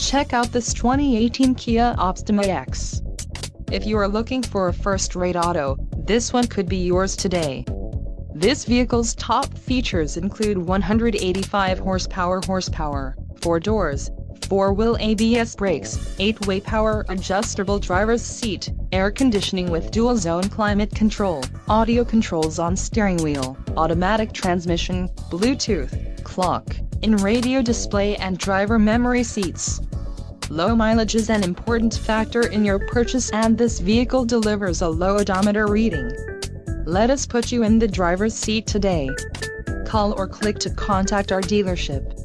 Check out this 2018 Kia Optima X. If you are looking for a first-rate auto, this one could be yours today. This vehicle's top features include 185 horsepower, 4 doors, 4-wheel ABS brakes, 8-way power adjustable driver's seat, air conditioning with dual-zone climate control, audio controls on steering wheel, automatic transmission, Bluetooth, clock, in-radio display and driver memory seats. Low mileage is an important factor in your purchase, and this vehicle delivers a low odometer reading. Let us put you in the driver's seat today. Call or click to contact our dealership.